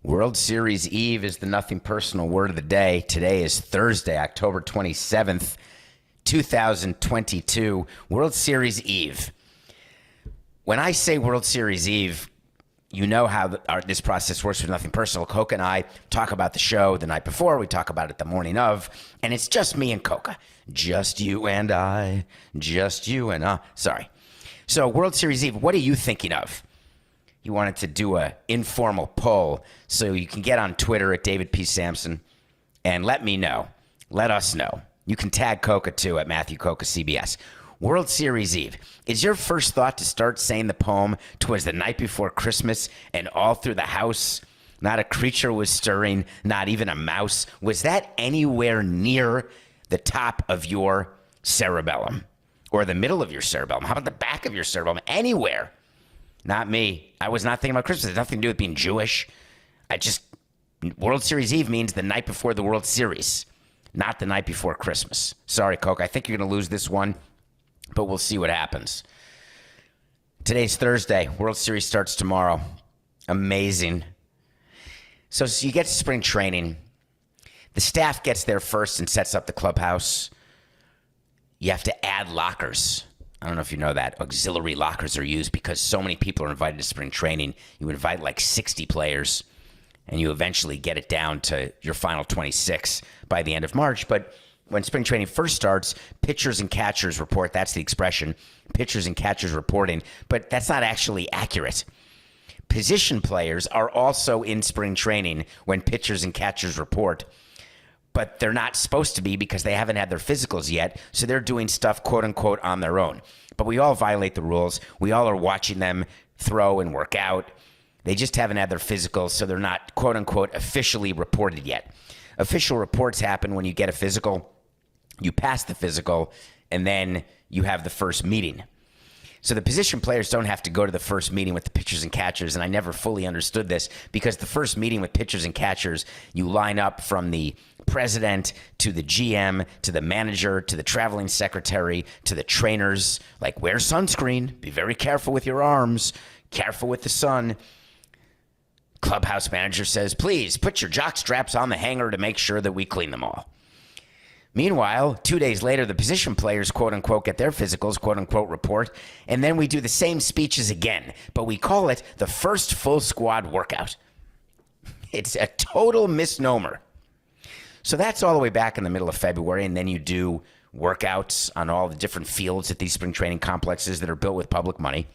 World Series Eve is the nothing personal word of the day. Today is Thursday, October 27th, 2022. World Series Eve. When I say World Series Eve, you know how this process works with Nothing Personal. Coca and I talk about the show the night before. We talk about it the morning of. And it's just me and Coca. Just you and I. Just you and I. Sorry. So World Series Eve, what are you thinking of? You wanted to do an informal poll, so you can get on Twitter at David P. Samson and let me know. Let us know. You can tag Coca too at Matthew Coca CBS. World Series Eve. Is your first thought to start saying the poem "'Twas the night before Christmas and all through the house not a creature was stirring, not even a mouse"? Was that anywhere near the top of your cerebellum or the middle of your cerebellum? How about the back of your cerebellum? Anywhere. Not me. I was not thinking about Christmas. It has nothing to do with being Jewish. World Series Eve means the night before the World Series, not the night before Christmas. Sorry, Coke. I think you're going to lose this one, but we'll see what happens. Today's Thursday. World Series starts tomorrow. Amazing. So you get to spring training. The staff gets there first and sets up the clubhouse. You have to add lockers. I don't know if you know that. Auxiliary lockers are used because so many people are invited to spring training. You invite like 60 players, and you eventually get it down to your final 26 by the end of March. But when spring training first starts, pitchers and catchers report. That's the expression, pitchers and catchers reporting. But that's not actually accurate. Position players are also in spring training when pitchers and catchers report. But they're not supposed to be because they haven't had their physicals yet, so they're doing stuff, quote unquote, on their own. But we all violate the rules. We all are watching them throw and work out. They just haven't had their physicals, so they're not, quote unquote, officially reported yet. Official reports happen when you get a physical, you pass the physical, and then you have the first meeting. So the position players don't have to go to the first meeting with the pitchers and catchers, and I never fully understood this because the first meeting with pitchers and catchers, you line up from the president to the GM to the manager to the traveling secretary to the trainers, like wear sunscreen, be very careful with your arms, careful with the sun. Clubhouse manager says, please put your jock straps on the hanger to make sure that we clean them all. Meanwhile, 2 days later, the position players, quote unquote, get their physicals, quote unquote, report, and then we do the same speeches again, but we call it the first full squad workout. It's a total misnomer. So that's all the way back in the middle of February, and then you do workouts on all the different fields at these spring training complexes that are built with public money.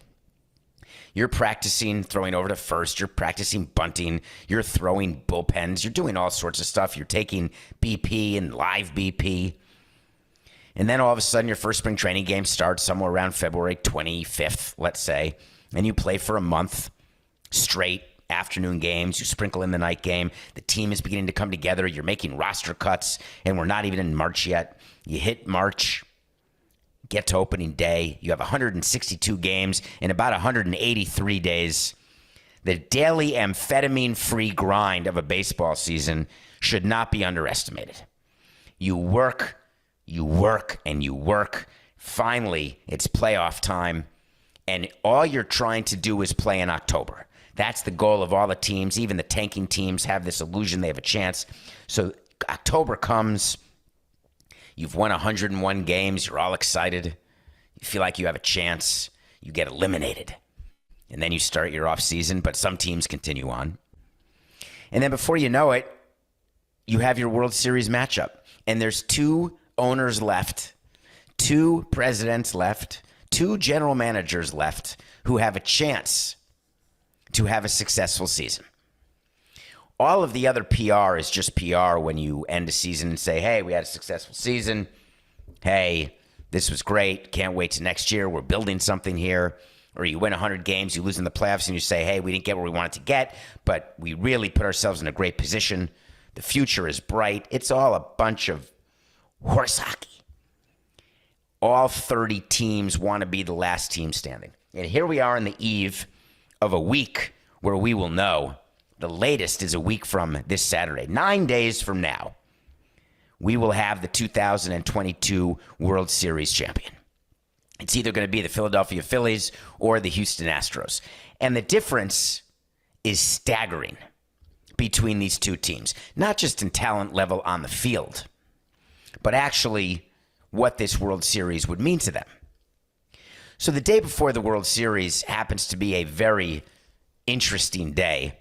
You're practicing throwing over to first. You're practicing bunting. You're throwing bullpens. You're doing all sorts of stuff. You're taking BP and live BP. And then all of a sudden, your first spring training game starts somewhere around February 25th, let's say. And you play for a month straight, afternoon games. You sprinkle in the night game. The team is beginning to come together. You're making roster cuts, and we're not even in March yet. You hit March. Get to opening day. You have 162 games in about 183 days. The daily amphetamine-free grind of a baseball season should not be underestimated. You work, and you work. Finally, it's playoff time, and all you're trying to do is play in October. That's the goal of all the teams. Even the tanking teams have this illusion they have a chance. So October comes. You've won 101 games. You're all excited. You feel like you have a chance. You get eliminated. And then you start your off season, but some teams continue on. And then before you know it, you have your World Series matchup. And there's two owners left, two presidents left, two general managers left who have a chance to have a successful season. All of the other PR is just PR when you end a season and say, hey, we had a successful season. Hey, this was great. Can't wait to next year. We're building something here. Or you win 100 games, you lose in the playoffs, and you say, hey, we didn't get where we wanted to get, but we really put ourselves in a great position. The future is bright. It's all a bunch of horse hockey. All 30 teams want to be the last team standing. And here we are on the eve of a week where we will know. The latest is a week from this Saturday. 9 days from now, we will have the 2022 World Series champion. It's either going to be the Philadelphia Phillies or the Houston Astros. And the difference is staggering between these two teams, not just in talent level on the field, but actually what this World Series would mean to them. So the day before the World Series happens to be a very interesting day.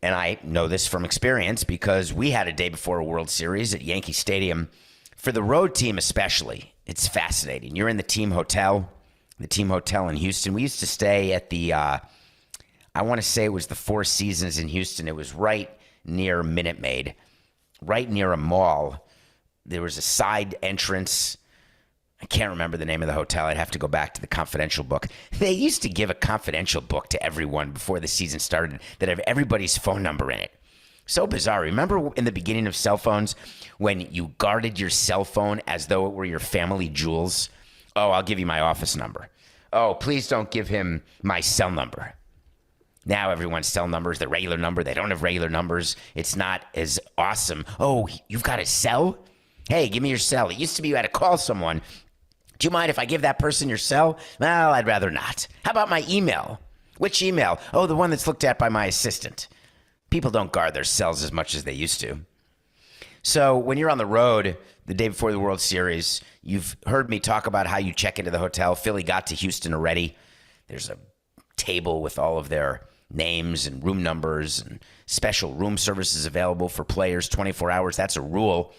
And I know this from experience because we had a day before a World Series at Yankee Stadium. For the road team especially, it's fascinating. You're in the team hotel in Houston. We used to stay at the, I want to say it was the Four Seasons in Houston. It was right near Minute Maid, right near a mall. There was a side entrance. I can't remember the name of the hotel. I'd have to go back to the confidential book. They used to give a confidential book to everyone before the season started that had everybody's phone number in it. So bizarre. Remember in the beginning of cell phones when you guarded your cell phone as though it were your family jewels? Oh, I'll give you my office number. Oh, please don't give him my cell number. Now everyone's cell number is the regular number. They don't have regular numbers. It's not as awesome. Oh, you've got a cell? Hey, give me your cell. It used to be you had to call someone. Do you mind if I give that person your cell? Well, I'd rather not. How about my email? Which email? Oh, the one that's looked at by my assistant. People don't guard their cells as much as they used to. So when you're on the road the day before the World Series, you've heard me talk about how you check into the hotel. Philly got to Houston already. There's a table with all of their names and room numbers and special room services available for players 24 hours. That's a rule.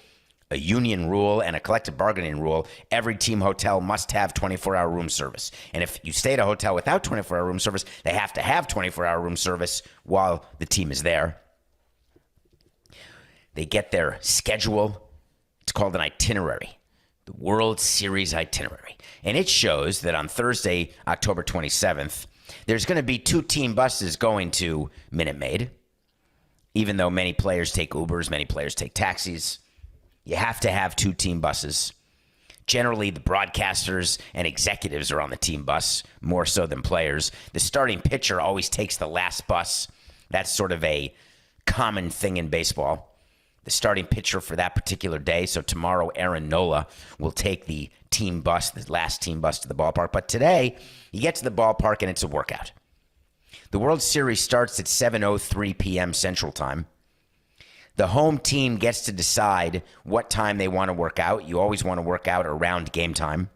A union rule and a collective bargaining rule. Every team hotel must have 24-hour room service. And if you stay at a hotel without 24-hour room service, they have to have 24-hour room service while the team is there. They get their schedule. It's called an itinerary, the World Series itinerary. And it shows that on Thursday, October 27th, there's going to be 2 team buses going to Minute Maid. Even though many players take Ubers, many players take taxis. You have to have 2 team buses. Generally, the broadcasters and executives are on the team bus, more so than players. The starting pitcher always takes the last bus. That's sort of a common thing in baseball. The starting pitcher for that particular day. So tomorrow, Aaron Nola will take the team bus, the last team bus to the ballpark. But today, you get to the ballpark and it's a workout. The World Series starts at 7:03 p.m. Central Time. The home team gets to decide what time they want to work out. You always want to work out around game time.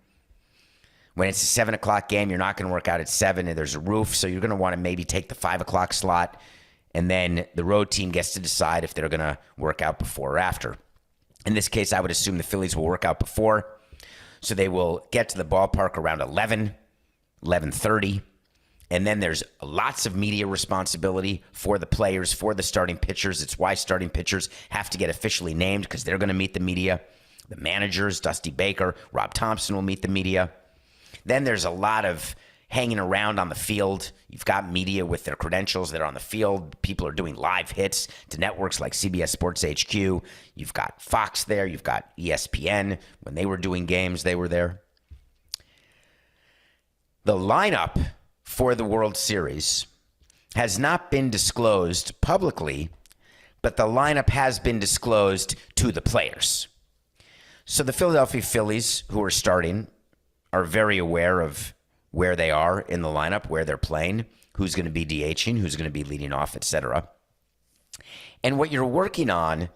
When it's a 7 o'clock game, you're not going to work out at 7, and there's a roof, so you're going to want to maybe take the 5 o'clock slot, and then the road team gets to decide if they're going to work out before or after. In this case, I would assume the Phillies will work out before, so they will get to the ballpark around 11, 11:30. And then there's lots of media responsibility for the players, for the starting pitchers. It's why starting pitchers have to get officially named because they're going to meet the media. The managers, Dusty Baker, Rob Thompson will meet the media. Then there's a lot of hanging around on the field. You've got media with their credentials that are on the field. People are doing live hits to networks like CBS Sports HQ. You've got Fox there. You've got ESPN. When they were doing games, they were there. The lineup for the World Series has not been disclosed publicly, but the lineup has been disclosed to the players. So the Philadelphia Phillies, who are starting, are very aware of where they are in the lineup, where they're playing, who's going to be DHing, who's going to be leading off, etc. And what you're working on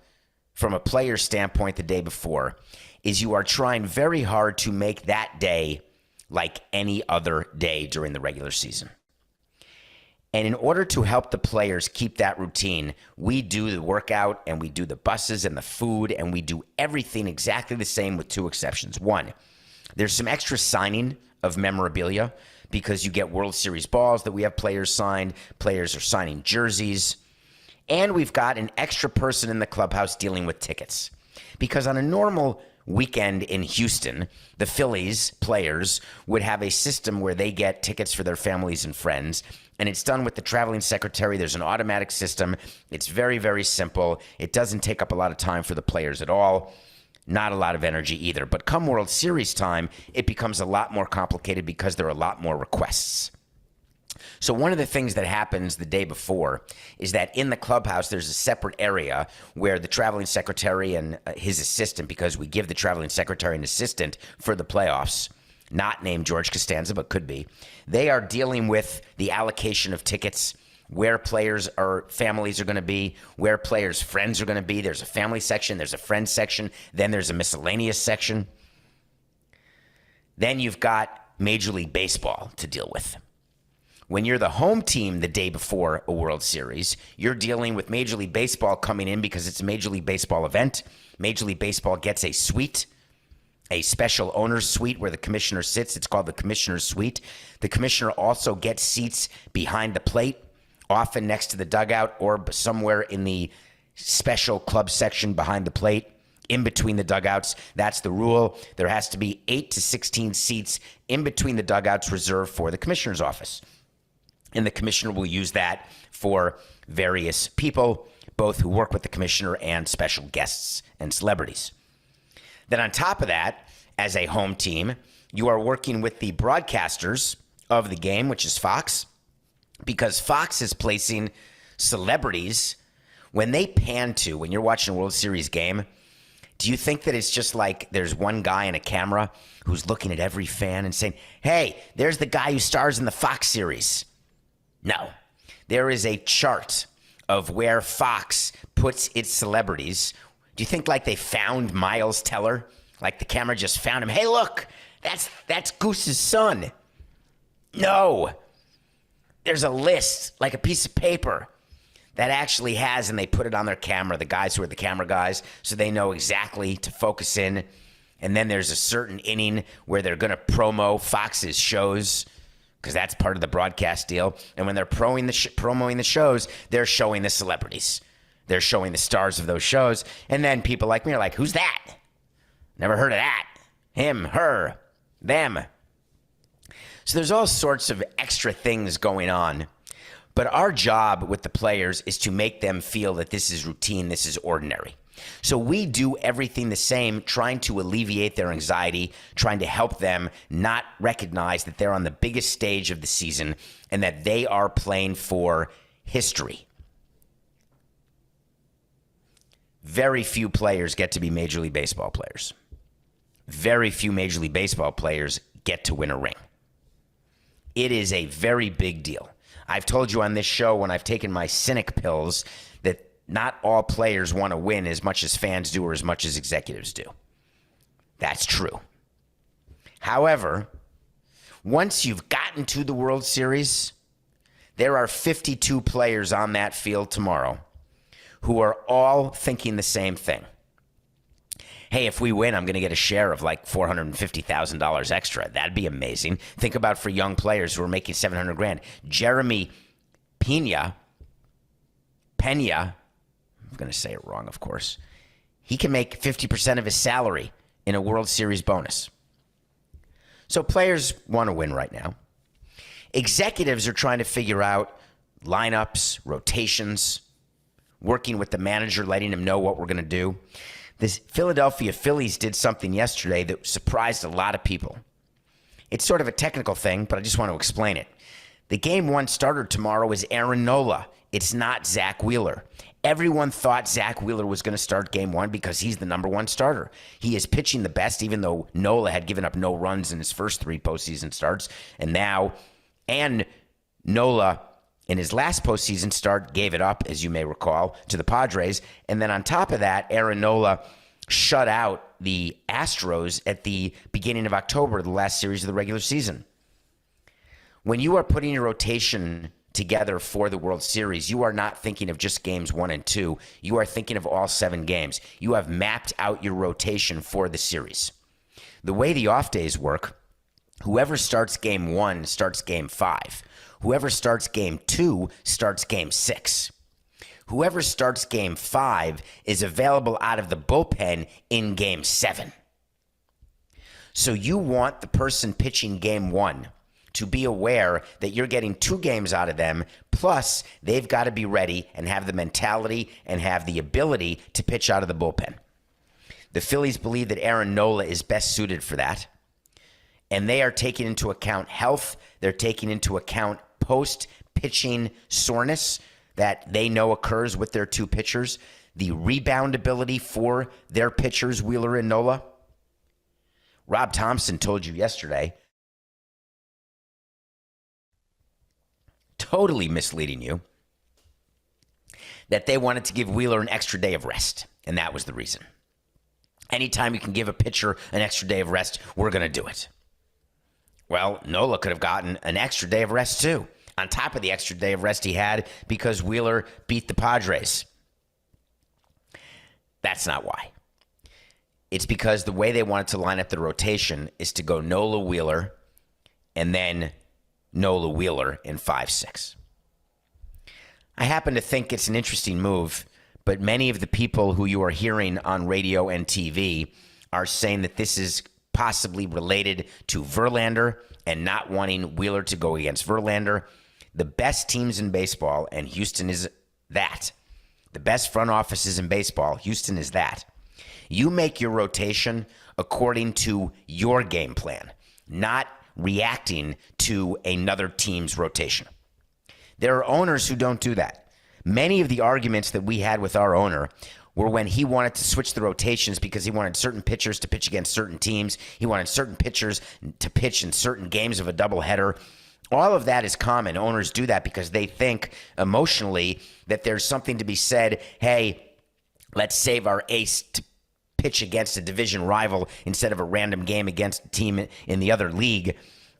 from a player standpoint the day before is you are trying very hard to make that day like any other day during the regular season. And in order to help the players keep that routine, we do the workout and we do the buses and the food and we do everything exactly the same with 2 exceptions. One, there's some extra signing of memorabilia because you get World Series balls that we have players sign. Players are signing jerseys. And we've got an extra person in the clubhouse dealing with tickets. Because on a normal weekend in Houston, the Phillies players would have a system where they get tickets for their families and friends, and it's done with the traveling secretary. There's an automatic system. It's very, very simple. It doesn't take up a lot of time for the players at all. Not a lot of energy either. But come World Series time, it becomes a lot more complicated because there are a lot more requests. So one of the things that happens the day before is that in the clubhouse, there's a separate area where the traveling secretary and his assistant, because we give the traveling secretary an assistant for the playoffs, not named George Costanza, but could be, they are dealing with the allocation of tickets where players or families are going to be, where players' friends are going to be. There's a family section, there's a friends section, then there's a miscellaneous section. Then you've got Major League Baseball to deal with. When you're the home team the day before a World Series, you're dealing with Major League Baseball coming in because it's a Major League Baseball event. Major League Baseball gets a suite, a special owner's suite where the commissioner sits. It's called the commissioner's suite. The commissioner also gets seats behind the plate, often next to the dugout or somewhere in the special club section behind the plate, in between the dugouts. That's the rule. There has to be 8 to 16 seats in between the dugouts reserved for the commissioner's office. And the commissioner will use that for various people, both who work with the commissioner and special guests and celebrities. Then on top of that, as a home team, you are working with the broadcasters of the game, which is Fox, because Fox is placing celebrities when they pan to, when you're watching a World Series game. Do you think that it's just like there's one guy in a camera who's looking at every fan and saying, hey, there's the guy who stars in the Fox series? No. There is a chart of where Fox puts its celebrities. Do you think like they found Miles Teller? Like the camera just found him. Hey, look, that's Goose's son. No. There's a list, like a piece of paper, that actually has, and they put it on their camera, the guys who are the camera guys, so they know exactly to focus in. And then there's a certain inning where they're going to promo Fox's shows, because that's part of the broadcast deal. And when they're promoting the shows, they're showing the celebrities. They're showing the stars of those shows. And then people like me are like, who's that? Never heard of that. Him, her, them. So there's all sorts of extra things going on. But our job with the players is to make them feel that this is routine, this is ordinary. So we do everything the same, trying to alleviate their anxiety, trying to help them not recognize that they're on the biggest stage of the season and that they are playing for history. Very few players get to be Major League Baseball players. Very few Major League Baseball players get to win a ring. It is a very big deal. I've told you on this show when I've taken my cynic pills that not all players want to win as much as fans do or as much as executives do. That's true. However, once you've gotten to the World Series, there are 52 players on that field tomorrow who are all thinking the same thing. Hey, if we win, I'm going to get a share of like $450,000 extra. That'd be amazing. Think about for young players who are making $700,000. Jeremy Pena, I'm going to say it wrong, of course. He can make 50% of his salary in a World Series bonus. So players want to win right now. Executives are trying to figure out lineups, rotations, working with the manager, letting him know what we're going to do. This Philadelphia Phillies did something yesterday that surprised a lot of people. It's sort of a technical thing, but I just want to explain it. The Game 1 starter tomorrow is Aaron Nola. It's not Zach Wheeler. Everyone thought Zach Wheeler was going to start Game 1 because he's the number one starter. He is pitching the best, even though Nola had given up no runs in his first 3 postseason starts. And Nola, in his last postseason start, gave it up, as you may recall, to the Padres. And then on top of that, Aaron Nola shut out the Astros at the beginning of October, the last series of the regular season. When you are putting your rotation together for the World Series, you are not thinking of just games 1 and 2. You are thinking of all 7 games. You have mapped out your rotation for the series. The way the off days work, whoever starts Game 1 starts Game 5. Whoever starts Game 2 starts Game 6. Whoever starts Game 5 is available out of the bullpen in Game 7. So you want the person pitching Game 1 to be aware that you're getting 2 games out of them, plus they've got to be ready and have the mentality and have the ability to pitch out of the bullpen. The Phillies believe that Aaron Nola is best suited for that, and they are taking into account health. They're taking into account post-pitching soreness that they know occurs with their 2 pitchers, the rebound ability for their pitchers, Wheeler and Nola. Rob Thompson told you yesterday, totally misleading you, that they wanted to give Wheeler an extra day of rest, and that was the reason. Anytime you can give a pitcher an extra day of rest, we're going to do it. Well, Nola could have gotten an extra day of rest too, on top of the extra day of rest he had because Wheeler beat the Padres. That's not why. It's because the way they wanted to line up the rotation is to go Nola Wheeler and then Nola Wheeler in 5-6. I happen to think it's an interesting move, but many of the people who you are hearing on radio and TV are saying that this is possibly related to Verlander and not wanting Wheeler to go against Verlander. The best teams in baseball, and Houston is that. The best front offices in baseball, Houston is that. You make your rotation according to your game plan, not reacting to another team's rotation. There are owners who don't do that. Many of the arguments that we had with our owner were when he wanted to switch the rotations because he wanted certain pitchers to pitch against certain teams. He wanted certain pitchers to pitch in certain games of a doubleheader. All of that is common. Owners do that because they think emotionally that there's something to be said, hey, let's save our ace to pitch against a division rival instead of a random game against a team in the other league.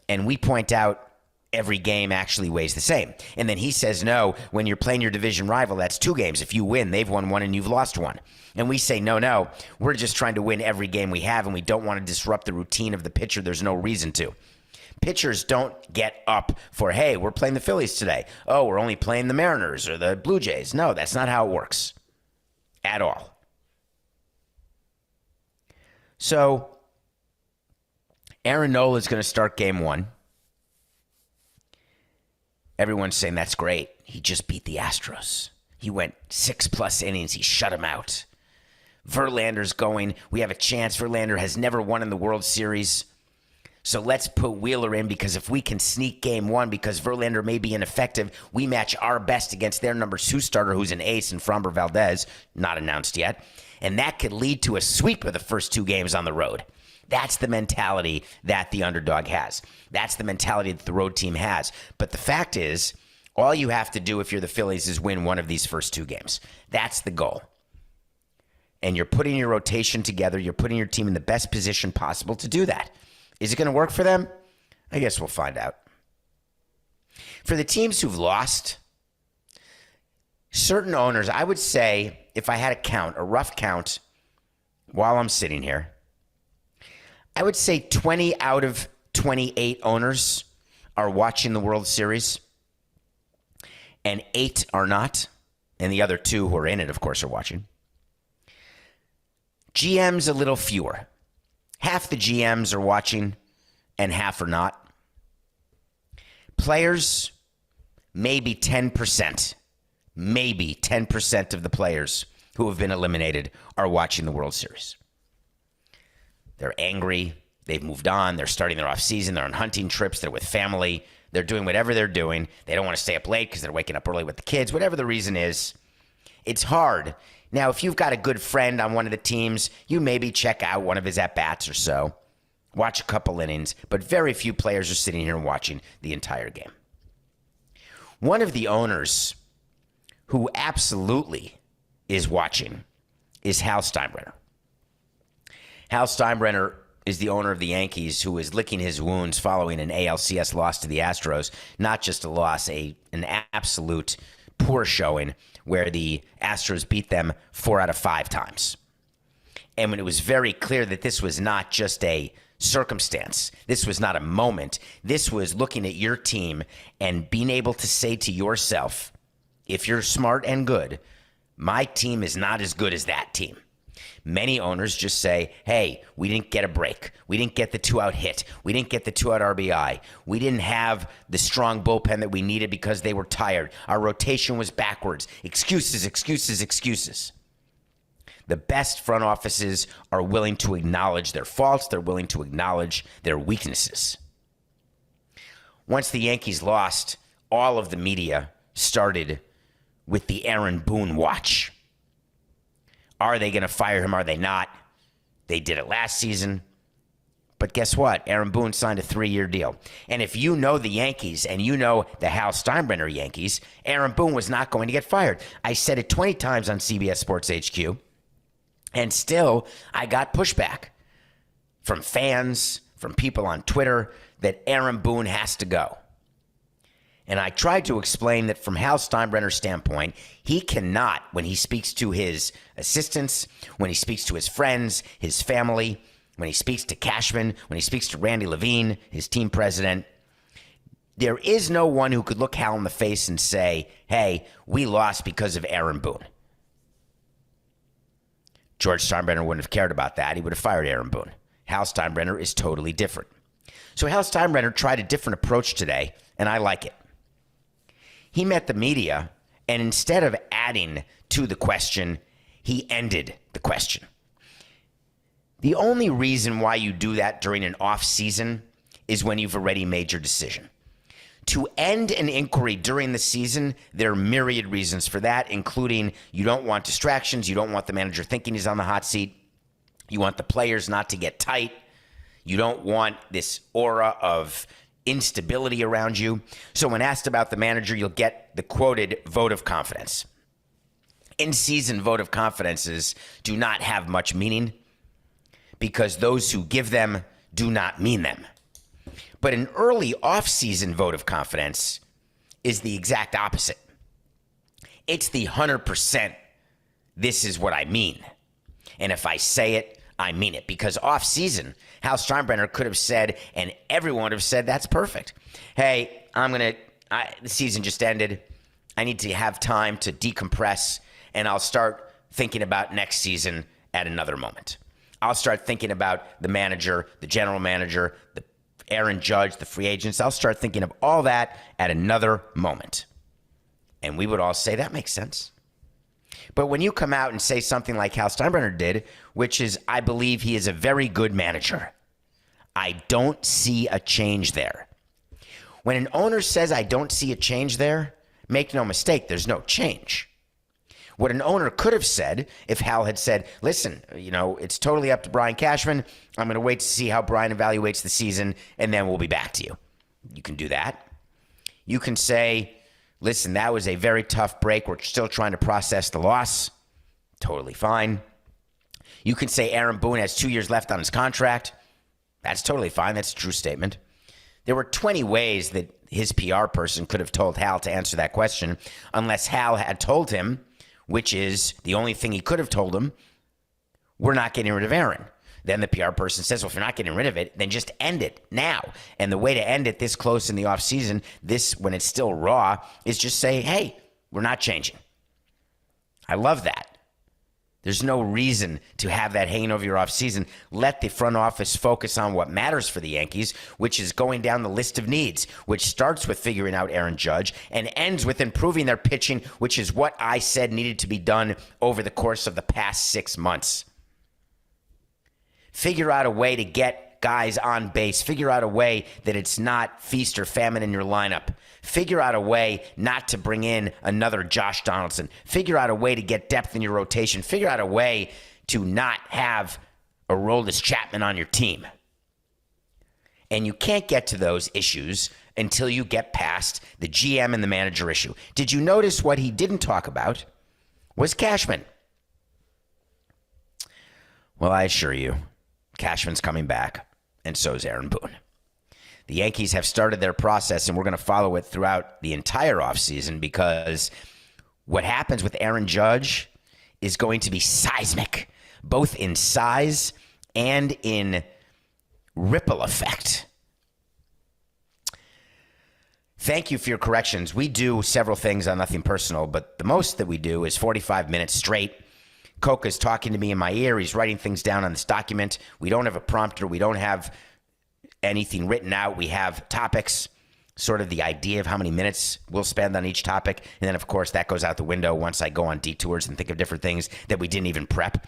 And we point out every game actually weighs the same. And then he says, no, when you're playing your division rival, that's 2 games. If you win, they've won 1 and you've lost 1. And we say, no, we're just trying to win every game we have, and we don't want to disrupt the routine of the pitcher. There's no reason to. Pitchers don't get up for, hey, we're playing the Phillies today. Oh, we're only playing the Mariners or the Blue Jays. No, that's not how it works at all. So Aaron Nola is going to start game 1. Everyone's saying that's great. He just beat the Astros. He went 6+ innings. He shut him out. Verlander's going. We have a chance. Verlander has never won in the World Series. So let's put Wheeler in because if we can sneak game 1 because Verlander may be ineffective, we match our best against their number 2 starter who's an ace in Framber Valdez, not announced yet. And that could lead to a sweep of the first 2 games on the road. That's the mentality that the underdog has. That's the mentality that the road team has. But the fact is, all you have to do if you're the Phillies is win one of these first 2 games. That's the goal. And you're putting your rotation together. You're putting your team in the best position possible to do that. Is it going to work for them? I guess we'll find out. For the teams who've lost, certain owners, I would say, if I had a count, a rough count, while I'm sitting here, I would say 20 out of 28 owners are watching the World Series, and 8 are not, and the other 2 who are in it, of course, are watching. GMs, a little fewer. Half the GMs are watching, and half are not. Players, maybe 10%. Maybe 10% of the players who have been eliminated are watching the World Series. They're angry. They've moved on. They're starting their off season. They're on hunting trips. They're with family. They're doing whatever they're doing. They don't want to stay up late because they're waking up early with the kids. Whatever the reason is, it's hard. Now, if you've got a good friend on one of the teams, you maybe check out one of his at-bats or so. Watch a couple innings. But very few players are sitting here and watching the entire game. One of the owners who absolutely is watching is Hal Steinbrenner. Hal Steinbrenner is the owner of the Yankees who is licking his wounds following an ALCS loss to the Astros. Not just a loss, an absolute poor showing where the Astros beat them 4 out of 5 times. And when it was very clear that this was not just a circumstance, this was not a moment, this was looking at your team and being able to say to yourself, if you're smart and good, my team is not as good as that team. Many owners just say, hey, we didn't get a break. We didn't get the 2-out hit. We didn't get the 2-out RBI. We didn't have the strong bullpen that we needed because they were tired. Our rotation was backwards. Excuses, excuses, excuses. The best front offices are willing to acknowledge their faults. They're willing to acknowledge their weaknesses. Once the Yankees lost, all of the media started with the Aaron Boone watch. Are they going to fire him? Are they not? They did it last season, But guess what? Aaron Boone signed a 3-year deal. And if you know the Yankees and you know the Hal Steinbrenner Yankees, Aaron Boone was not going to get fired. I said it 20 times on CBS Sports HQ, and still I got pushback from fans, from people on Twitter, that Aaron Boone has to go. And I tried to explain that from Hal Steinbrenner's standpoint, he cannot, when he speaks to his assistants, when he speaks to his friends, his family, when he speaks to Cashman, when he speaks to Randy Levine, his team president, there is no one who could look Hal in the face and say, hey, we lost because of Aaron Boone. George Steinbrenner wouldn't have cared about that. He would have fired Aaron Boone. Hal Steinbrenner is totally different. So Hal Steinbrenner tried a different approach today, and I like it. He met the media, and instead of adding to the question, he ended the question. The only reason why you do that during an off season is when you've already made your decision. To end an inquiry during the season, there are myriad reasons for that, including you don't want distractions, you don't want the manager thinking he's on the hot seat, you want the players not to get tight, you don't want this aura of instability around you. So when asked about the manager, you'll get the quoted vote of confidence. In-season vote of confidences do not have much meaning because those who give them do not mean them. But an early off-season vote of confidence is the exact opposite. It's the 100%, this is what I mean. And if I say it, I mean it. Because off-season, Hal Steinbrenner could have said, and everyone would have said, that's perfect. Hey, the season just ended. I need to have time to decompress, and I'll start thinking about next season at another moment. I'll start thinking about the manager, the general manager, the Aaron Judge, the free agents. I'll start thinking of all that at another moment. And we would all say, that makes sense. But when you come out and say something like Hal Steinbrenner did, which is, I believe he is a very good manager, I don't see a change there. When an owner says, I don't see a change there, make no mistake, there's no change. What an owner could have said if Hal had said, listen, it's totally up to Brian Cashman. I'm going to wait to see how Brian evaluates the season, and then we'll be back to you. You can do that. You can say, listen, that was a very tough break. We're still trying to process the loss. Totally fine. You can say Aaron Boone has 2 years left on his contract. That's totally fine. That's a true statement. There were 20 ways that his PR person could have told Hal to answer that question, unless Hal had told him, which is the only thing he could have told him, we're not getting rid of Aaron. Then the PR person says, well, if you're not getting rid of it, then just end it now. And the way to end it this close in the offseason, when it's still raw, is just say, hey, we're not changing. I love that. There's no reason to have that hanging over your offseason. Let the front office focus on what matters for the Yankees, which is going down the list of needs, which starts with figuring out Aaron Judge and ends with improving their pitching, which is what I said needed to be done over the course of the past 6 months. Figure out a way to get guys on base. Figure out a way that it's not feast or famine in your lineup. Figure out a way not to bring in another Josh Donaldson. Figure out a way to get depth in your rotation. Figure out a way to not have Aroldis Chapman on your team. And you can't get to those issues until you get past the GM and the manager issue. Did you notice what he didn't talk about was Cashman? Well, I assure you, Cashman's coming back, and so is Aaron Boone. The Yankees have started their process, and we're going to follow it throughout the entire offseason because what happens with Aaron Judge is going to be seismic, both in size and in ripple effect. Thank you for your corrections. We do several things on Nothing Personal, but the most that we do is 45 minutes straight. Coca's talking to me in my ear. He's writing things down on this document. We don't have a prompter. We don't have anything written out. We have topics, sort of the idea of how many minutes we'll spend on each topic. And then, of course, that goes out the window once I go on detours and think of different things that we didn't even prep.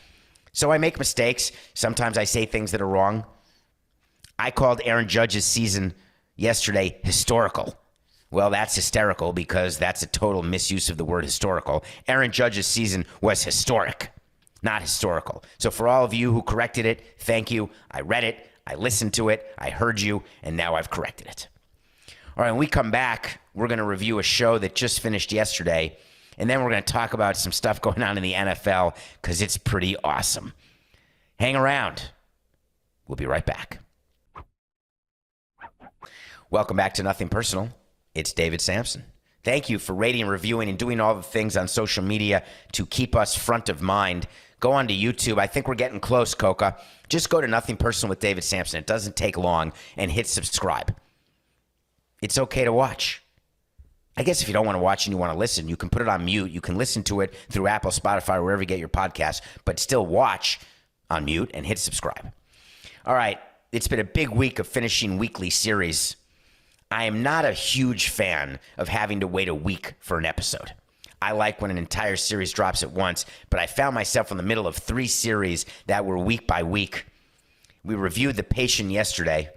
So I make mistakes. Sometimes I say things that are wrong. I called Aaron Judge's season yesterday historical. Well, that's hysterical because that's a total misuse of the word historical. Aaron Judge's season was historic, not historical. So for all of you who corrected it, thank you. I read it. I listened to it, I heard you, and now I've corrected it. All right, when we come back, we're going to review a show that just finished yesterday, and then we're going to talk about some stuff going on in the NFL because it's pretty awesome. Hang around. We'll be right back. Welcome back to Nothing Personal. It's David Samson. Thank you for rating, reviewing, and doing all the things on social media to keep us front of mind. Go on to YouTube. I think we're getting close, Coca. Just go to Nothing Personal with David Samson. It doesn't take long, and hit subscribe. It's okay to watch. I guess if you don't want to watch and you want to listen, you can put it on mute. You can listen to it through Apple, Spotify, wherever you get your podcasts, but still watch on mute and hit subscribe. All right, it's been a big week of finishing weekly series. I am not a huge fan of having to wait a week for an episode. I like when an entire series drops at once, but I found myself in the middle of 3 series that were week by week. We reviewed The Patient yesterday.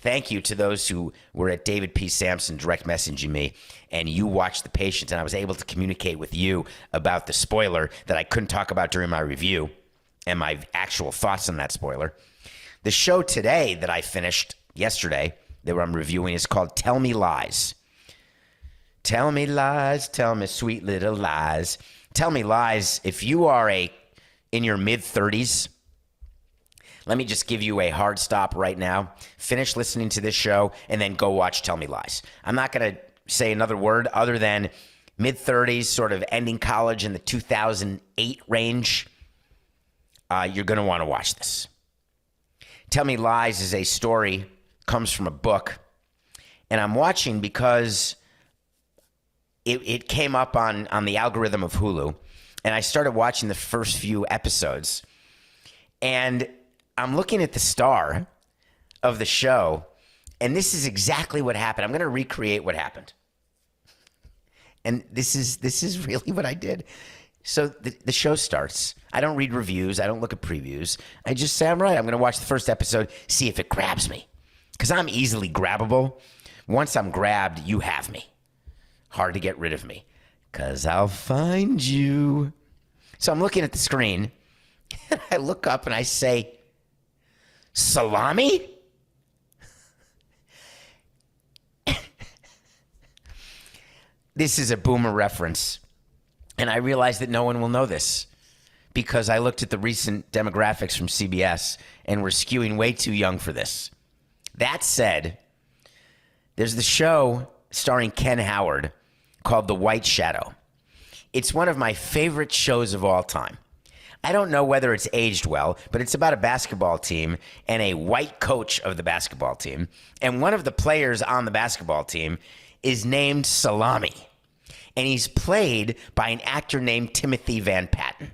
Thank you to those who were at David P. Samson direct messaging me, and you watched The Patient, and I was able to communicate with you about the spoiler that I couldn't talk about during my review and my actual thoughts on that spoiler. The show today that I finished yesterday that I'm reviewing is called Tell Me Lies. Tell me lies, tell me sweet little lies. Tell me lies. If you are in your mid-30s, let me just give you a hard stop right now. Finish listening to this show and then go watch Tell Me Lies. I'm not going to say another word other than mid-30s, sort of ending college in the 2008 range. You're going to want to watch this. Tell Me Lies is a story, comes from a book, and I'm watching because it came up on the algorithm of Hulu, and I started watching the first few episodes, and I'm looking at the star of the show, and this is exactly what happened. I'm going to recreate what happened. And this is really what I did. So the show starts. I don't read reviews. I don't look at previews. I just say, I'm right. I'm going to watch the first episode, see if it grabs me. Because I'm easily grabbable. Once I'm grabbed, you have me. Hard to get rid of me. Because I'll find you. So I'm looking at the screen, and I look up and I say, salami? This is a boomer reference. And I realized that no one will know this because I looked at the recent demographics from CBS and we're skewing way too young for this. That said, there's the show starring Ken Howard called The White Shadow. It's one of my favorite shows of all time. I don't know whether it's aged well, but it's about a basketball team and a white coach of the basketball team. And one of the players on the basketball team is named Salami. And he's played by an actor named Timothy Van Patten.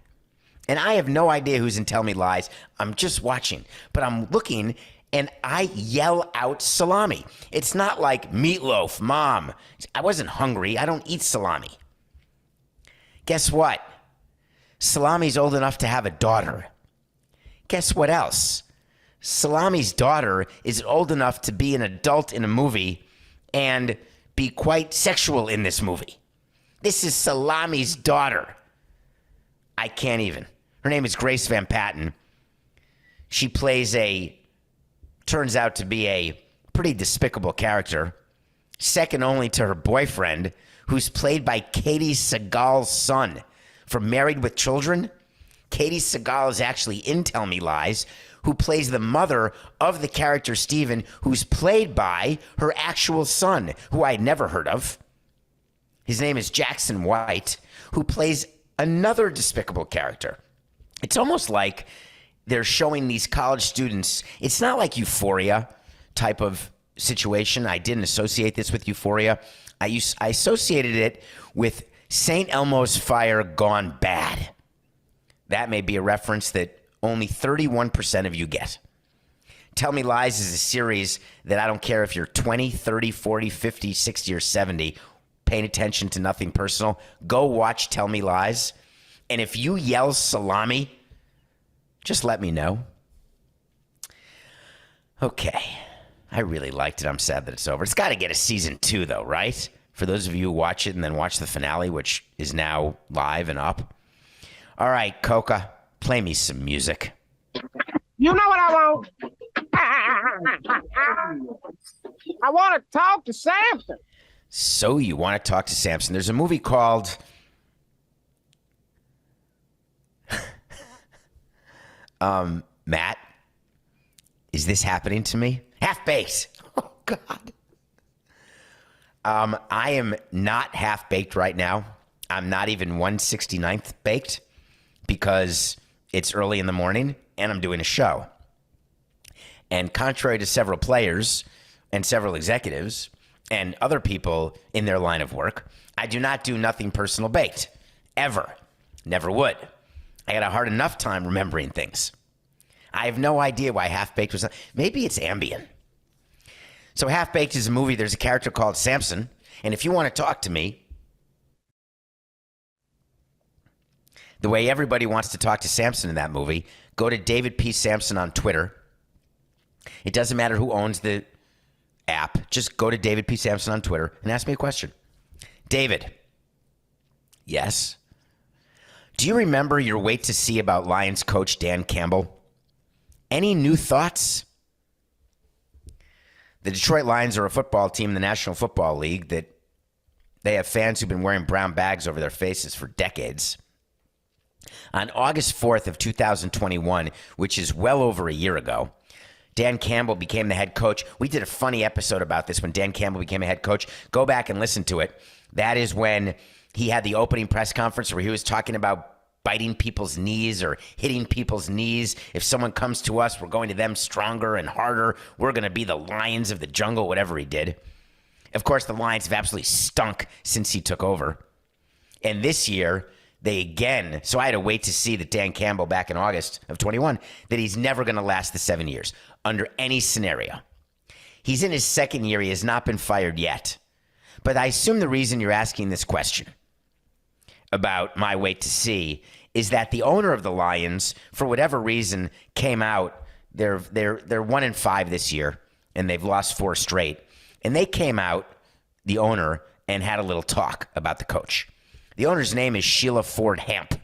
And I have no idea who's in Tell Me Lies. I'm just watching. But I'm looking, and I yell out salami. It's not like meatloaf, mom. I wasn't hungry. I don't eat salami. Guess what? Salami's old enough to have a daughter. Guess what else? Salami's daughter is old enough to be an adult in a movie and be quite sexual in this movie. This is Salami's daughter. I can't even. Her name is Grace Van Patten. She plays turns out to be a pretty despicable character, second only to her boyfriend, who's played by Katie Sagal's son from Married with Children. Katie Sagal is actually in Tell Me Lies, who plays the mother of the character Steven, who's played by her actual son, who I had never heard of. His name is Jackson White, who plays another despicable character. It's almost like they're showing these college students. It's not like Euphoria type of situation. I didn't associate this with Euphoria. I associated it with St. Elmo's Fire Gone Bad. That may be a reference that only 31% of you get. Tell Me Lies is a series that I don't care if you're 20, 30, 40, 50, 60, or 70, paying attention to Nothing Personal. Go watch Tell Me Lies. And if you yell salami, just let me know. Okay. I really liked it. I'm sad that it's over. It's got to get a season 2, though, right? For those of you who watch it and then watch the finale, which is now live and up. All right, Coca, play me some music. You know what I want? I want to talk to Samson. So you want to talk to Samson. There's a movie called Matt, is this happening to me? Half-baked. Oh, God. I am not half-baked right now. I'm not even 1/69th baked because it's early in the morning and I'm doing a show. And contrary to several players and several executives and other people in their line of work, I do not do nothing personal baked. Ever. Never would. I got a hard enough time remembering things. I have no idea why Half-Baked was... Maybe it's Ambien. So Half-Baked is a movie. There's a character called Samson. And if you want to talk to me, the way everybody wants to talk to Samson in that movie, go to David P. Samson on Twitter. It doesn't matter who owns the app. Just go to David P. Samson on Twitter and ask me a question. David. Yes. Do you remember your wait to see about Lions coach Dan Campbell? Any new thoughts? The Detroit Lions are a football team in the National Football League that they have fans who've been wearing brown bags over their faces for decades. On August 4th of 2021, which is well over a year ago, Dan Campbell became the head coach. We did a funny episode about this when Dan Campbell became a head coach. Go back and listen to it. That is when he had the opening press conference where he was talking about biting people's knees or hitting people's knees. If someone comes to us, we're going to them stronger and harder. We're going to be the lions of the jungle, whatever he did. Of course, the Lions have absolutely stunk since he took over. And this year, they again, so I had to wait to see that Dan Campbell back in August of 21, that he's never going to last the 7 years under any scenario. He's in his second year. He has not been fired yet. But I assume the reason you're asking this question about my wait to see is that the owner of the Lions, for whatever reason, came out. They're 1-5 this year, and they've lost 4 straight. And they came out, the owner, and had a little talk about the coach. The owner's name is Sheila Ford Hamp.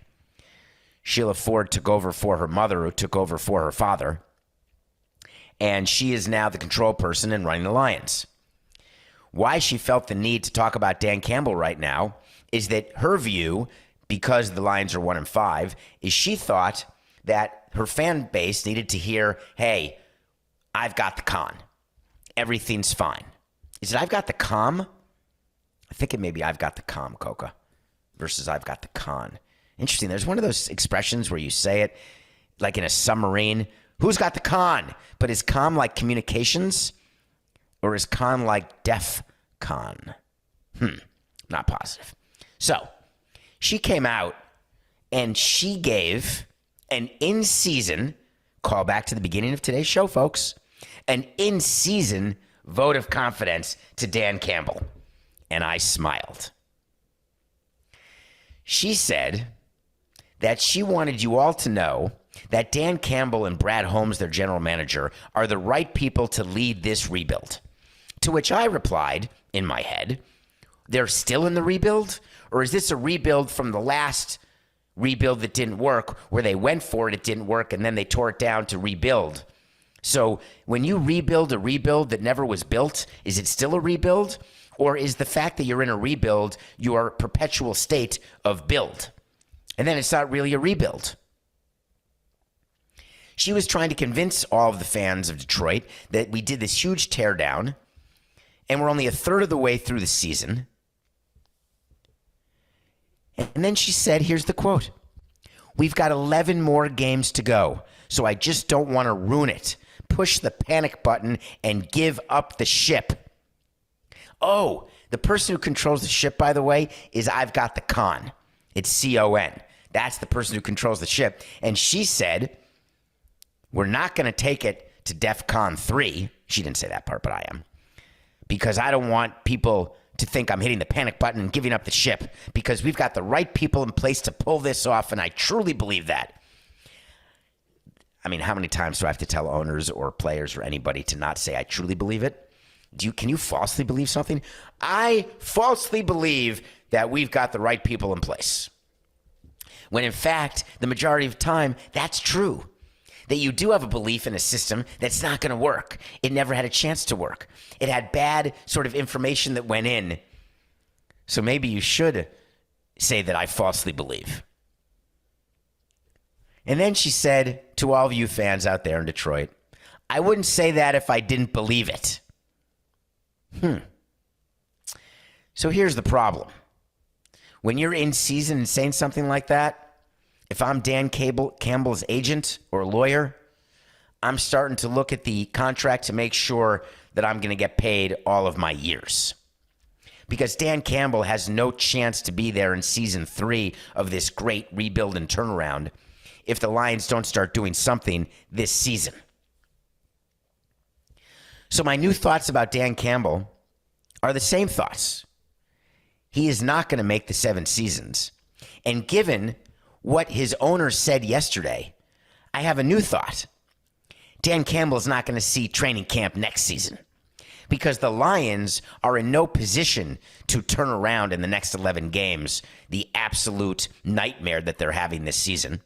Sheila Ford took over for her mother, who took over for her father. And she is now the control person and running the Lions. Why she felt the need to talk about Dan Campbell right now is that her view, because the Lions are 1-5, is she thought that her fan base needed to hear, hey, I've got the con. Everything's fine. Is it I've got the calm? I think it may be I've got the calm, Coca, versus I've got the con. Interesting. There's one of those expressions where you say it like in a submarine. Who's got the con? But is calm like communications? Or is con like def con? Not positive. So, she came out and she gave an in-season, call back to the beginning of today's show, folks, an in-season vote of confidence to Dan Campbell. And I smiled. She said that she wanted you all to know that Dan Campbell and Brad Holmes, their general manager, are the right people to lead this rebuild. To which I replied, in my head, they're still in the rebuild? Or is this a rebuild from the last rebuild that didn't work, where they went for it, it didn't work, and then they tore it down to rebuild? So when you rebuild a rebuild that never was built, is it still a rebuild? Or is the fact that you're in a rebuild your perpetual state of build? And then it's not really a rebuild. She was trying to convince all of the fans of Detroit that we did this huge teardown, and we're only a third of the way through the season. And then she said, here's the quote, "We've got 11 more games to go, so I just don't want to ruin it. Push the panic button and give up the ship." Oh, the person who controls the ship, by the way, is I've got the con. It's C-O-N. That's the person who controls the ship. And she said, we're not going to take it to DEFCON 3. She didn't say that part, but I am. Because I don't want people to think I'm hitting the panic button and giving up the ship, because we've got the right people in place to pull this off, and I truly believe that. I mean, how many times do I have to tell owners or players or anybody to not say I truly believe it? Can you falsely believe something? I falsely believe that we've got the right people in place. When in fact, the majority of the time, that's true. that you do have a belief in a system that's not going to work. It never had a chance to work. It had bad sort of information that went in. So maybe you should say that I falsely believe. And then she said to all of you fans out there in Detroit, I wouldn't say that if I didn't believe it. So here's the problem. When you're in season and saying something like that, if I'm Dan Campbell's agent or lawyer, I'm starting to look at the contract to make sure that I'm going to get paid all of my years. Because Dan Campbell has no chance to be there in season 3 of this great rebuild and turnaround if the Lions don't start doing something this season. So my new thoughts about Dan Campbell are the same thoughts. He is not going to make the 7 seasons. And given what his owner said yesterday, I have a new thought. Dan Campbell is not going to see training camp next season because the Lions are in no position to turn around in the next 11 games the absolute nightmare that they're having this season.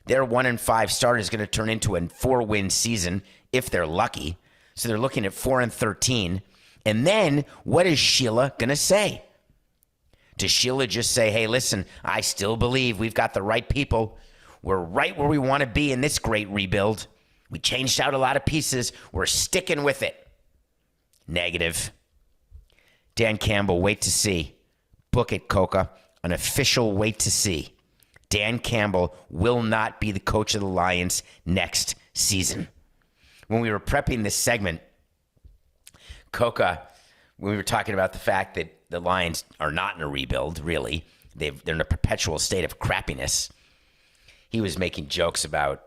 Their 1-5 start is going to turn into a 4-win season if they're lucky. So they're looking at 4-13. And then what is Sheila going to say? Does Sheila just say, hey, listen, I still believe we've got the right people. We're right where we want to be in this great rebuild. We changed out a lot of pieces. We're sticking with it. Negative. Dan Campbell, wait to see. Book it, Coca. An official wait to see. Dan Campbell will not be the coach of the Lions next season. When we were prepping this segment, Coca, when we were talking about the fact that the Lions are not in a rebuild, really. They're in a perpetual state of crappiness. He was making jokes about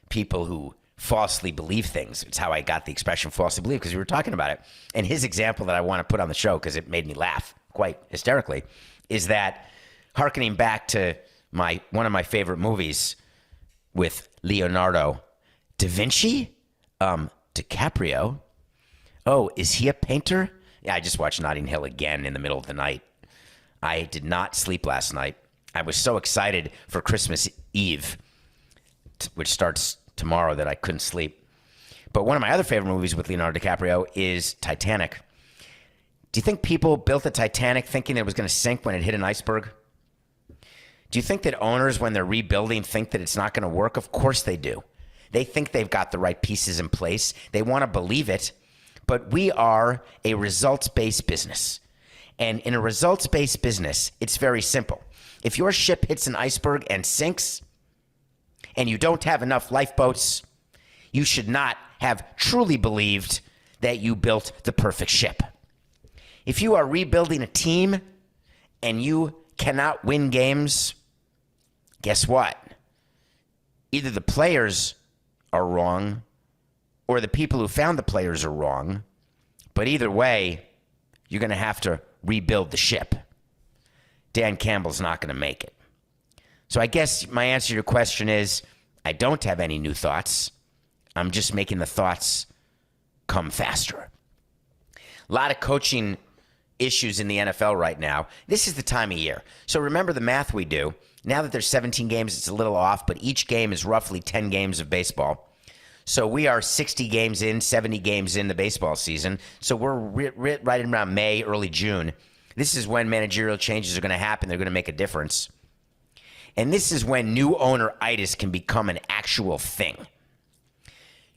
people who falsely believe things. It's how I got the expression falsely believe, because we were talking about it. And his example that I want to put on the show, because it made me laugh quite hysterically, is that hearkening back to one of my favorite movies with Leonardo da Vinci, DiCaprio. Oh, is he a painter? Yeah, I just watched Notting Hill again in the middle of the night. I did not sleep last night. I was so excited for Christmas Eve, which starts tomorrow, that I couldn't sleep. But one of my other favorite movies with Leonardo DiCaprio is Titanic. Do you think people built the Titanic thinking it was going to sink when it hit an iceberg? Do you think that owners, when they're rebuilding, think that it's not going to work? Of course they do. They think they've got the right pieces in place. They want to believe it. But we are a results-based business. And in a results-based business, it's very simple. If your ship hits an iceberg and sinks, and you don't have enough lifeboats, you should not have truly believed that you built the perfect ship. If you are rebuilding a team and you cannot win games, guess what? Either the players are wrong or the people who found the players are wrong. But either way, you're going to have to rebuild the ship. Dan Campbell's not going to make it. So I guess my answer to your question is, I don't have any new thoughts. I'm just making the thoughts come faster. A lot of coaching issues in the NFL right now. This is the time of year. So remember the math we do. Now that there's 17 games, it's a little off, but each game is roughly 10 games of baseball. So we are 60 games in, 70 games in the baseball season. So we're right around May, early June. This is when managerial changes are going to happen. They're going to make a difference. And this is when new owner-itis can become an actual thing.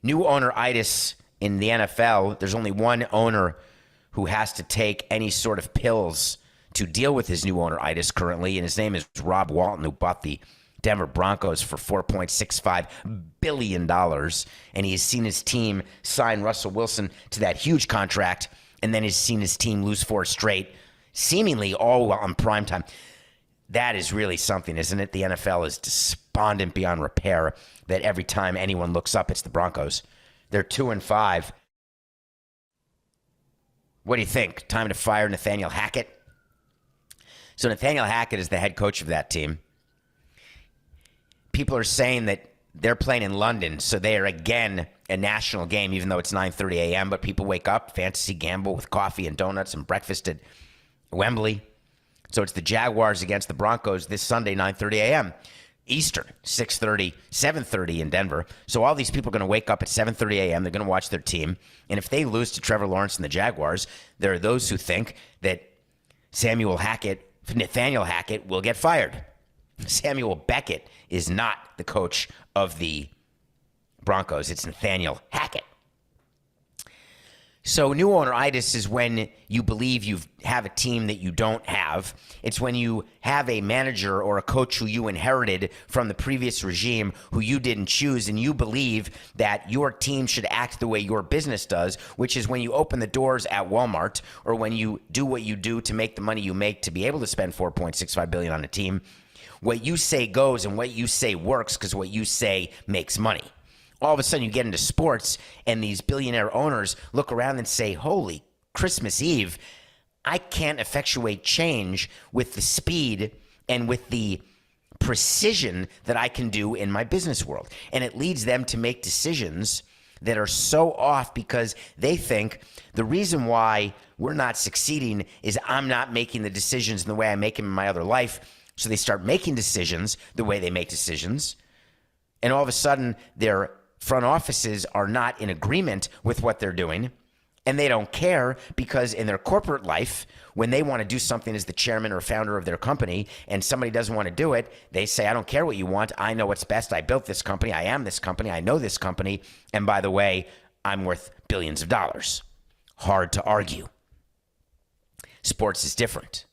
New owner-itis in the NFL, there's only one owner who has to take any sort of pills to deal with his new owner-itis currently, and his name is Rob Walton, who bought the Denver Broncos for $4.65 billion, and he has seen his team sign Russell Wilson to that huge contract, and then he's seen his team lose 4 straight, seemingly all on prime time. That is really something, isn't it? The NFL is despondent beyond repair that every time anyone looks up, it's the Broncos. They're 2-5. What do you think? Time to fire Nathaniel Hackett? So Nathaniel Hackett is the head coach of that team. People are saying that they're playing in London, so they are again a national game, even though it's 9:30 a.m., but people wake up, fantasy gamble with coffee and donuts and breakfast at Wembley. So it's the Jaguars against the Broncos this Sunday, 9:30 a.m. Eastern, 6:30, 7:30 in Denver. So all these people are going to wake up at 7:30 a.m. They're going to watch their team. And if they lose to Trevor Lawrence and the Jaguars, there are those who think that Nathaniel Hackett will get fired. Samuel Beckett is not the coach of the Broncos. It's Nathaniel Hackett. So new owner-itis is when you believe you have a team that you don't have. It's when you have a manager or a coach who you inherited from the previous regime who you didn't choose, and you believe that your team should act the way your business does, which is when you open the doors at Walmart or when you do what you do to make the money you make to be able to spend $4.65 billion on a team. What you say goes and what you say works because what you say makes money. All of a sudden you get into sports and these billionaire owners look around and say, holy Christmas Eve, I can't effectuate change with the speed and with the precision that I can do in my business world. And it leads them to make decisions that are so off because they think the reason why we're not succeeding is I'm not making the decisions in the way I make them in my other life. So they start making decisions the way they make decisions. And all of a sudden their front offices are not in agreement with what they're doing, and they don't care because in their corporate life, when they want to do something as the chairman or founder of their company and somebody doesn't want to do it, they say, I don't care what you want. I know what's best. I built this company. I am this company. I know this company. And by the way, I'm worth billions of dollars. Hard to argue. Sports is different.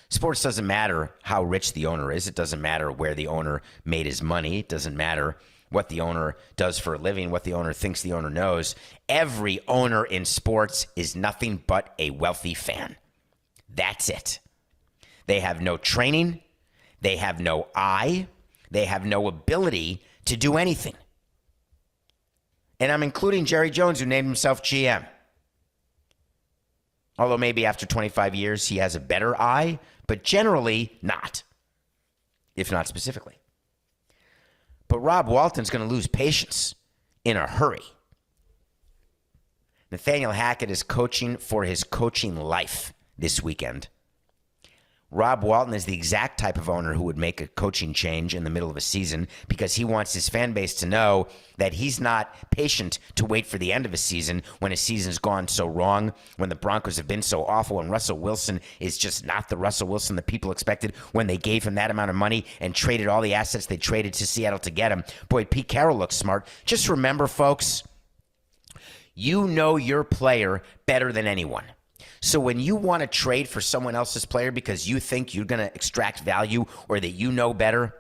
Sports doesn't matter how rich the owner is. It doesn't matter where the owner made his money. It doesn't matter what the owner does for a living, what the owner thinks the owner knows. Every owner in sports is nothing but a wealthy fan. That's it. They have no training. They have no eye. They have no ability to do anything. And I'm including Jerry Jones, who named himself GM. Although maybe after 25 years, he has a better eye, but generally not, if not specifically. But Rob Walton's going to lose patience in a hurry. Nathaniel Hackett is coaching for his coaching life this weekend. Rob Walton is the exact type of owner who would make a coaching change in the middle of a season because he wants his fan base to know that he's not patient to wait for the end of a season when a season's gone so wrong, when the Broncos have been so awful, and Russell Wilson is just not the Russell Wilson that people expected when they gave him that amount of money and traded all the assets they traded to Seattle to get him. Boy, Pete Carroll looks smart. Just remember, folks, you know your player better than anyone. So when you want to trade for someone else's player because you think you're going to extract value or that you know better,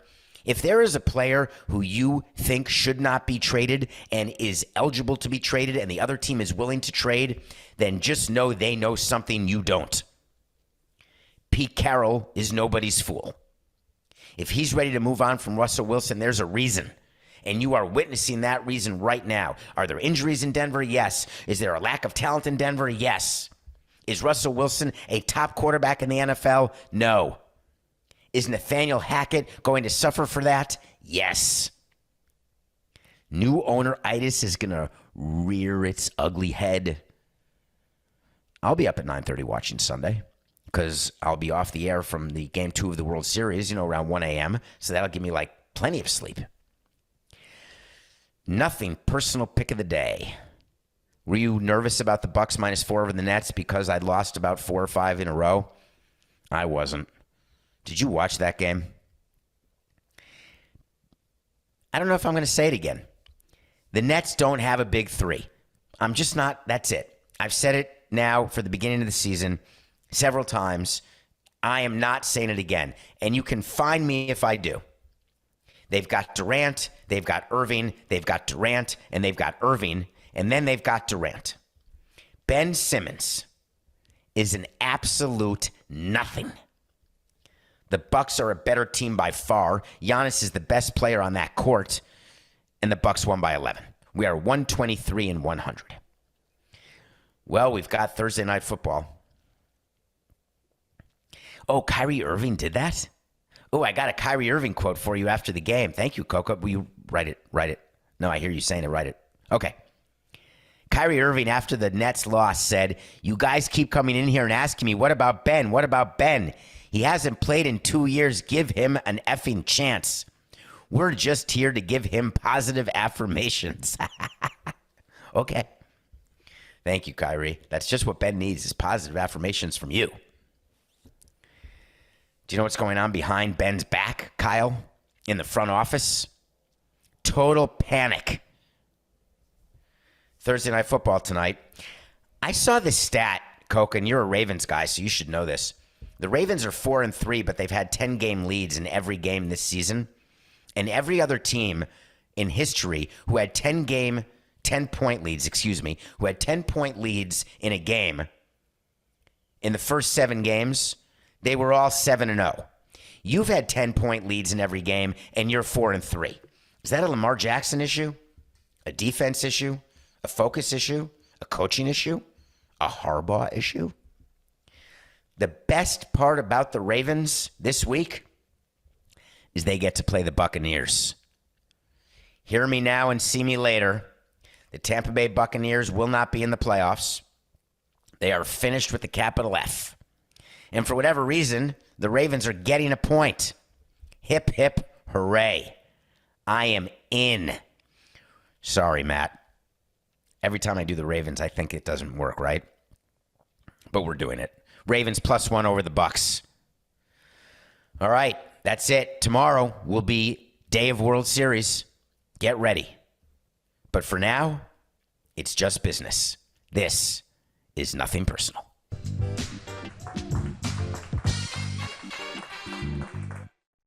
if there is a player who you think should not be traded and is eligible to be traded and the other team is willing to trade, then just know they know something you don't. Pete Carroll is nobody's fool. If he's ready to move on from Russell Wilson, there's a reason. And you are witnessing that reason right now. Are there injuries in Denver? Yes. Is there a lack of talent in Denver? Yes. Is Russell Wilson a top quarterback in the NFL? No. Is Nathaniel Hackett going to suffer for that? Yes. New owner-itis is going to rear its ugly head. I'll be up at 9:30 watching Sunday because I'll be off the air from the Game 2 of the World Series, around 1 a.m., so that'll give me, plenty of sleep. Nothing personal pick of the day. Were you nervous about the Bucks -4 over the Nets because I'd lost about 4 or 5 in a row? I wasn't. Did you watch that game? I don't know if I'm going to say it again. The Nets don't have a big three. I'm just not. That's it. I've said it now for the beginning of the season several times. I am not saying it again. And you can find me if I do. They've got Durant, they've got Irving, they've got Durant, and they've got Irving. And then they've got Durant. Ben Simmons is an absolute nothing. The Bucks are a better team by far. Giannis is the best player on that court, and the Bucks won by 11. We are 123-100. Well, we've got Thursday Night Football. Oh, Kyrie Irving did that? Oh, I got a Kyrie Irving quote for you after the game. Thank you, Coco. Will you write it? Write it. No, I hear you saying it. Write it. Okay. Kyrie Irving, after the Nets loss, said, you guys keep coming in here and asking me, what about Ben? What about Ben? He hasn't played in 2 years. Give him an effing chance. We're just here to give him positive affirmations. Okay. Thank you, Kyrie. That's just what Ben needs is positive affirmations from you. Do you know what's going on behind Ben's back, Kyle? In the front office? Total panic. Thursday Night Football tonight. I saw this stat, Coke, and you're a Ravens guy, so you should know this. The Ravens are 4-3, but they've had 10-game leads in every game this season. And every other team in history who had 10-point leads, who had 10-point leads in a game, in the first 7 games, they were all 7-0. You've had 10-point leads in every game, and you're 4-3. Is that a Lamar Jackson issue? A defense issue? A focus issue? A coaching issue? A Harbaugh issue? The best part about the Ravens this week is they get to play the Buccaneers. Hear me now and see me later. The Tampa Bay Buccaneers will not be in the playoffs. They are finished with the capital F. And for whatever reason, the Ravens are getting a point. Hip, hip, hooray. I am in. Sorry, Matt. Every time I do the Ravens, I think it doesn't work, right? But we're doing it. Ravens +1 over the Bucs. All right, that's it. Tomorrow will be day of World Series. Get ready. But for now, it's just business. This is nothing personal.